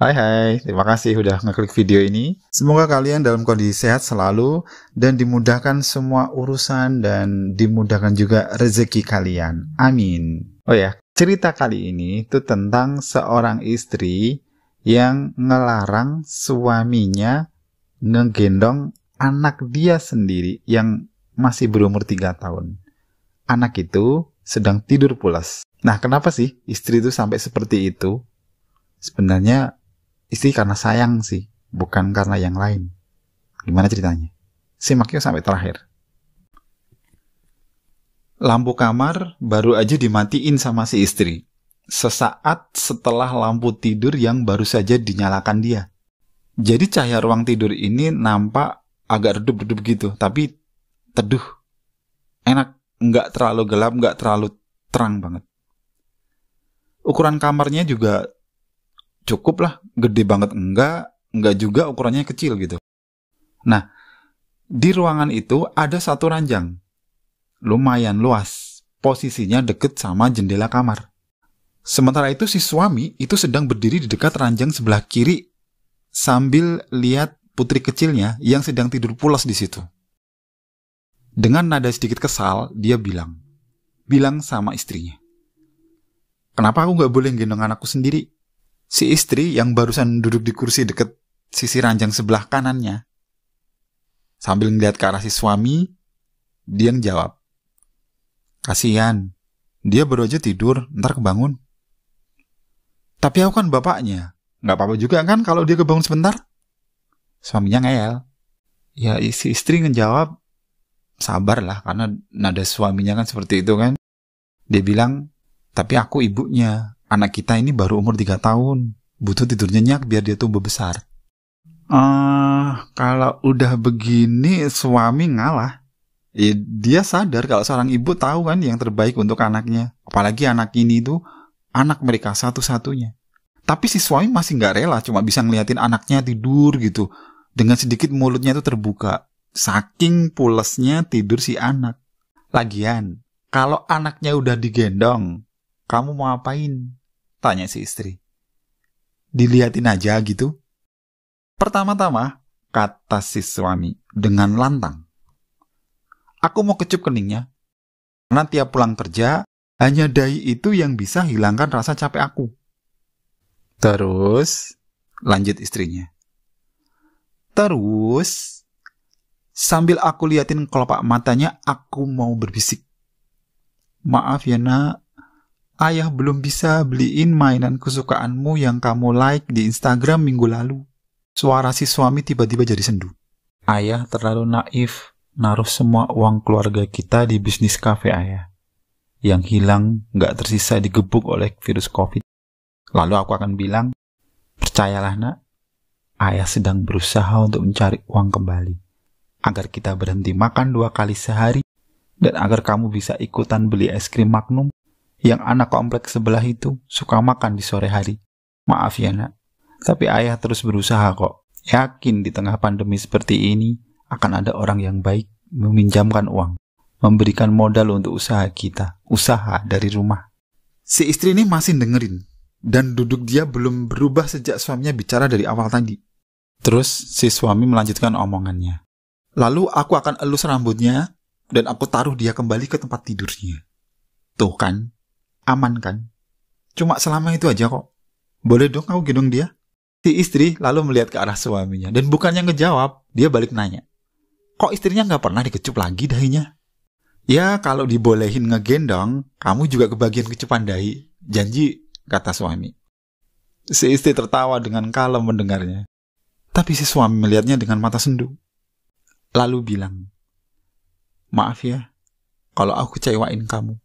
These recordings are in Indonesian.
Hai hai, terima kasih udah ngeklik video ini. Semoga kalian dalam kondisi sehat selalu dan dimudahkan semua urusan dan dimudahkan juga rezeki kalian. Amin. Oh ya, cerita kali ini itu tentang seorang istri yang ngelarang suaminya ngegendong anak dia sendiri yang masih berumur 3 tahun. Anak itu sedang tidur pulas. Nah, kenapa sih istri itu sampai seperti itu? Sebenarnya istri karena sayang sih, bukan karena yang lain. Gimana ceritanya? Simak yuk sampai terakhir. Lampu kamar baru aja dimatiin sama si istri. Sesaat setelah lampu tidur yang baru saja dinyalakan dia. Jadi cahaya ruang tidur ini nampak agak redup-redup gitu, tapi teduh. Enak, nggak terlalu gelap, nggak terlalu terang banget. Ukuran kamarnya juga cukup lah, gede banget enggak juga ukurannya kecil gitu. Nah, di ruangan itu ada satu ranjang. Lumayan luas, posisinya deket sama jendela kamar. Sementara itu si suami itu sedang berdiri di dekat ranjang sebelah kiri sambil lihat putri kecilnya yang sedang tidur pulas di situ. Dengan nada sedikit kesal, dia bilang sama istrinya, "Kenapa aku nggak boleh gendong anakku sendiri?" Si istri yang barusan duduk di kursi dekat sisi ranjang sebelah kanannya, sambil ngeliat ke arah si suami, dia jawab, "Kasihan, dia baru aja tidur, ntar kebangun." "Tapi aku kan bapaknya, nggak apa-apa juga kan kalau dia kebangun sebentar?" Suaminya ngeyel. Ya si istri ngejawab, sabarlah, karena nada suaminya kan seperti itu kan. Dia bilang, "Tapi aku ibunya. Anak kita ini baru umur 3 tahun. Butuh tidur nyenyak biar dia tumbuh besar." Kalau udah begini suami ngalah. Dia sadar kalau seorang ibu tahu kan yang terbaik untuk anaknya. Apalagi anak ini tuh anak mereka satu-satunya. Tapi si suami masih nggak rela, cuma bisa ngeliatin anaknya tidur gitu. Dengan sedikit mulutnya itu terbuka. Saking pulesnya tidur si anak. Lagian, kalau anaknya udah digendong, kamu mau apain? Tanya si istri. Diliatin aja gitu. Pertama-tama, kata si suami dengan lantang, "Aku mau kecup keningnya. Karena tiap pulang kerja, hanya dahi itu yang bisa hilangkan rasa capek aku." Terus, lanjut istrinya. "Terus, sambil aku liatin kelopak matanya, aku mau berbisik. Maaf ya nak, ayah belum bisa beliin mainan kesukaanmu yang kamu like di Instagram minggu lalu." Suara si suami tiba-tiba jadi sendu. "Ayah terlalu naif, naruh semua uang keluarga kita di bisnis kafe ayah. Yang hilang nggak tersisa digebuk oleh virus COVID." Lalu aku akan bilang, "Percayalah nak, ayah sedang berusaha untuk mencari uang kembali. Agar kita berhenti makan 2 kali sehari, dan agar kamu bisa ikutan beli es krim Magnum yang anak kompleks sebelah itu suka makan di sore hari. Maaf ya nak, tapi ayah terus berusaha kok. Yakin di tengah pandemi seperti ini akan ada orang yang baik meminjamkan uang, memberikan modal untuk usaha kita, usaha dari rumah." Si istri ini masih dengerin, dan duduk dia belum berubah sejak suaminya bicara dari awal tadi. Terus si suami melanjutkan omongannya. "Lalu aku akan elus rambutnya, dan aku taruh dia kembali ke tempat tidurnya. Tuh kan, aman kan? Cuma selama itu aja kok. Boleh dong aku gendong dia?" Si istri lalu melihat ke arah suaminya, dan bukannya ngejawab, dia balik nanya, "Kok istrinya nggak pernah dikecup lagi dahinya?" "Ya kalau dibolehin ngegendong, kamu juga kebagian kecupan dahi. Janji," kata suami. Si istri tertawa dengan kalem mendengarnya. Tapi si suami melihatnya dengan mata sendu. Lalu bilang, "Maaf ya, kalau aku kecewain kamu."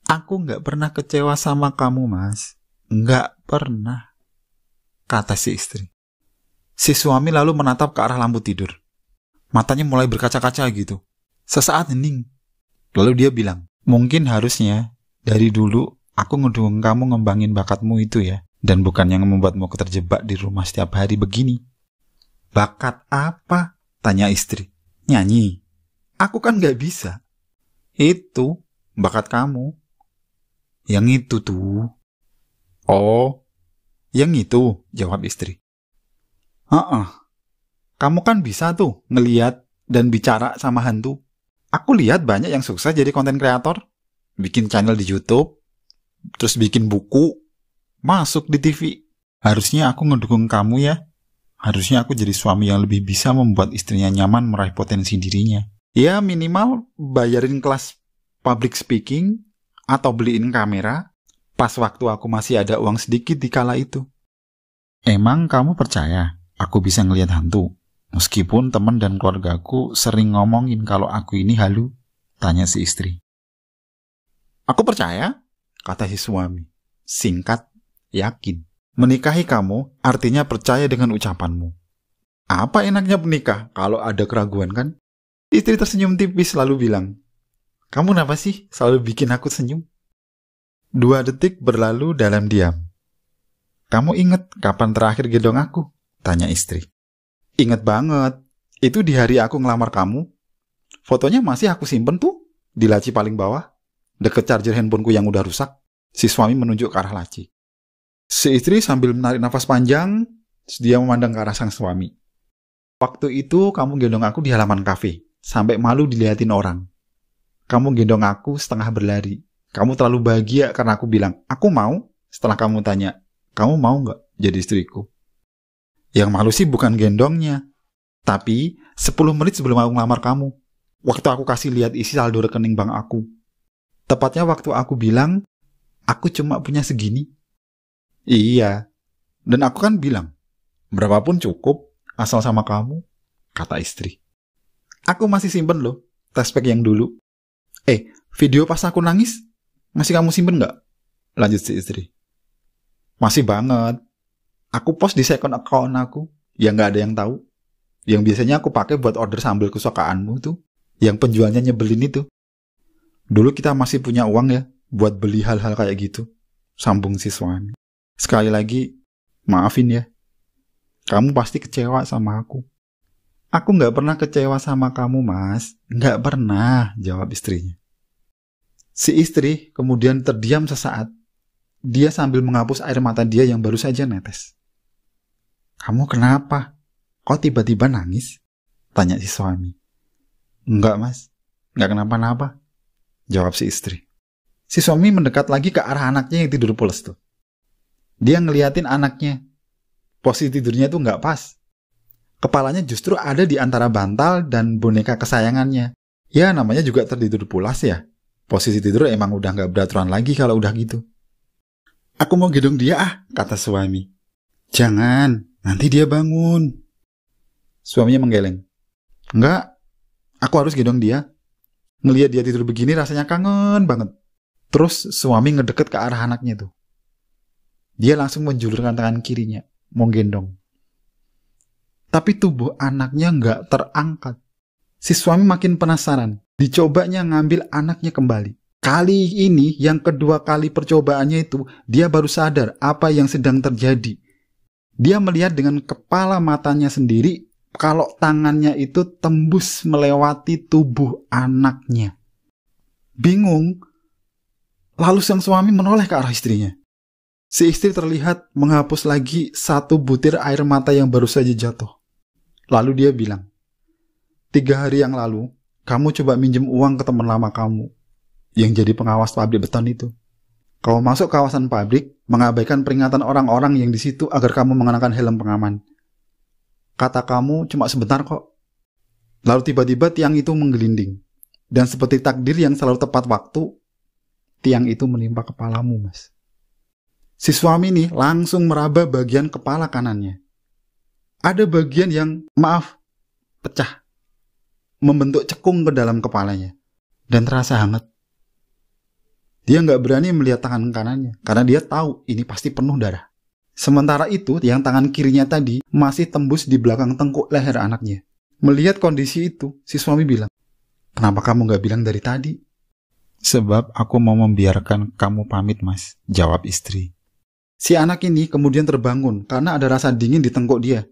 "Aku nggak pernah kecewa sama kamu, Mas. Nggak pernah," kata si istri. Si suami lalu menatap ke arah lampu tidur. Matanya mulai berkaca-kaca gitu. Sesaat hening. Lalu dia bilang, "Mungkin harusnya dari dulu aku ngedukung kamu ngembangin bakatmu itu ya, dan bukan yang membuatmu terjebak di rumah setiap hari begini." "Bakat apa?" tanya istri. "Nyanyi." "Aku kan nggak bisa." "Itu bakat kamu." "Yang itu tuh." "Oh, Yang itu, jawab istri. Heeh, kamu kan bisa tuh ngeliat dan bicara sama hantu. Aku lihat banyak yang sukses jadi konten kreator. Bikin channel di YouTube, terus bikin buku, masuk di TV. Harusnya aku ngedukung kamu ya. Harusnya aku jadi suami yang lebih bisa membuat istrinya nyaman meraih potensi dirinya. Ya minimal bayarin kelas public speaking atau beliin kamera pas waktu aku masih ada uang sedikit di kala itu. Emang kamu percaya aku bisa ngelihat hantu? Meskipun teman dan keluargaku sering ngomongin kalau aku ini halu, tanya si istri. Aku percaya, kata si suami. Singkat, yakin. Menikahi kamu artinya percaya dengan ucapanmu. Apa enaknya menikah kalau ada keraguan kan? Istri tersenyum tipis lalu bilang, kamu kenapa sih selalu bikin aku senyum? 2 detik berlalu dalam diam. Kamu inget kapan terakhir gendong aku? Tanya istri. Ingat banget, itu di hari aku ngelamar kamu. Fotonya masih aku simpen tuh, di laci paling bawah, deket charger handphoneku yang udah rusak. Si suami menunjuk ke arah laci. Si istri sambil menarik nafas panjang, dia memandang ke arah sang suami. Waktu itu kamu gendong aku di halaman kafe, sampai malu dilihatin orang. Kamu gendong aku setengah berlari. Kamu terlalu bahagia karena aku bilang, aku mau, setelah kamu tanya, kamu mau nggak jadi istriku? Yang malu sih bukan gendongnya, tapi 10 menit sebelum aku ngelamar kamu, waktu aku kasih lihat isi saldo rekening bank aku. Tepatnya waktu aku bilang, aku cuma punya segini. Iya, dan aku kan bilang, berapapun cukup, asal sama kamu, kata istri. Aku masih simpen loh, tespek yang dulu. Video pas aku nangis, masih kamu simpen nggak? Lanjut si istri. Masih banget. Aku post di second account aku, yang nggak ada yang tahu. Yang biasanya aku pakai buat order sambal kesukaanmu tuh, yang penjualnya nyebelin itu. Dulu kita masih punya uang ya, buat beli hal-hal kayak gitu. Sambung si suami. Sekali lagi, maafin ya. Kamu pasti kecewa sama aku. Aku nggak pernah kecewa sama kamu, Mas. Nggak pernah, jawab istrinya. Si istri kemudian terdiam sesaat. Dia sambil menghapus air mata dia yang baru saja netes. Kamu kenapa? Kok tiba-tiba nangis? Tanya si suami. Enggak, Mas. Enggak kenapa-napa, jawab si istri. Si suami mendekat lagi ke arah anaknya yang tidur pules tuh. Dia ngeliatin anaknya. Posisi tidurnya tuh nggak pas. Kepalanya justru ada di antara bantal dan boneka kesayangannya. Ya, namanya juga tertidur pulas ya. Posisi tidur emang udah nggak beraturan lagi kalau udah gitu. Aku mau gendong dia kata suami. Jangan, nanti dia bangun. Suaminya menggeleng. Enggak, aku harus gendong dia. Ngelihat dia tidur begini rasanya kangen banget. Terus suami ngedeket ke arah anaknya tuh. Dia langsung menjulurkan tangan kirinya, mau gendong. Tapi tubuh anaknya nggak terangkat. Si suami makin penasaran. Dicobanya ngambil anaknya kembali. Kali ini, yang kedua kali percobaannya itu, dia baru sadar apa yang sedang terjadi. Dia melihat dengan kepala matanya sendiri kalau tangannya itu tembus melewati tubuh anaknya. Bingung, lalu sang suami menoleh ke arah istrinya. Si istri terlihat menghapus lagi 1 butir air mata yang baru saja jatuh. Lalu dia bilang, 3 hari yang lalu, kamu coba minjem uang ke teman lama kamu yang jadi pengawas pabrik beton itu. Kamu masuk kawasan pabrik, mengabaikan peringatan orang-orang yang di situ agar kamu mengenakan helm pengaman. Kata kamu cuma sebentar kok. Lalu tiba-tiba tiang itu menggelinding. Dan seperti takdir yang selalu tepat waktu, tiang itu menimpa kepalamu, Mas. Si suami nih langsung meraba bagian kepala kanannya. Ada bagian yang, pecah. Membentuk cekung ke dalam kepalanya. Dan terasa hangat. Dia nggak berani melihat tangan kanannya, karena dia tahu ini pasti penuh darah. Sementara itu, yang tangan kirinya tadi masih tembus di belakang tengkuk leher anaknya. Melihat kondisi itu, si suami bilang, kenapa kamu nggak bilang dari tadi? Sebab aku mau membiarkan kamu pamit, Mas, jawab istri. Si anak ini kemudian terbangun karena ada rasa dingin di tengkuk dia.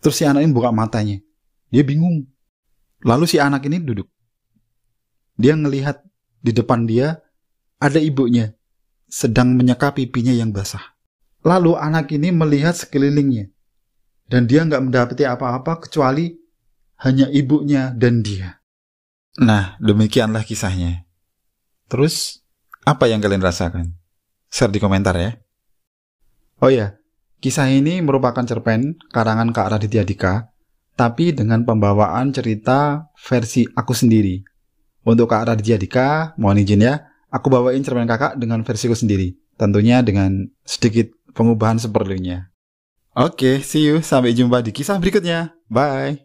Terus si anak ini buka matanya. Dia bingung. Lalu si anak ini duduk. Dia ngelihat di depan dia ada ibunya sedang menyeka pipinya yang basah. Lalu anak ini melihat sekelilingnya. Dan dia nggak mendapati apa-apa kecuali hanya ibunya dan dia. Nah, demikianlah kisahnya. Terus, apa yang kalian rasakan? Share di komentar ya. Oh ya, kisah ini merupakan cerpen karangan Kak Raditya Dika, tapi dengan pembawaan cerita versi aku sendiri. Untuk Kak Raditya Dika, mohon izin ya, aku bawain cerpen kakak dengan versiku sendiri. Tentunya dengan sedikit pengubahan seperlunya. Oke, see you. Sampai jumpa di kisah berikutnya. Bye.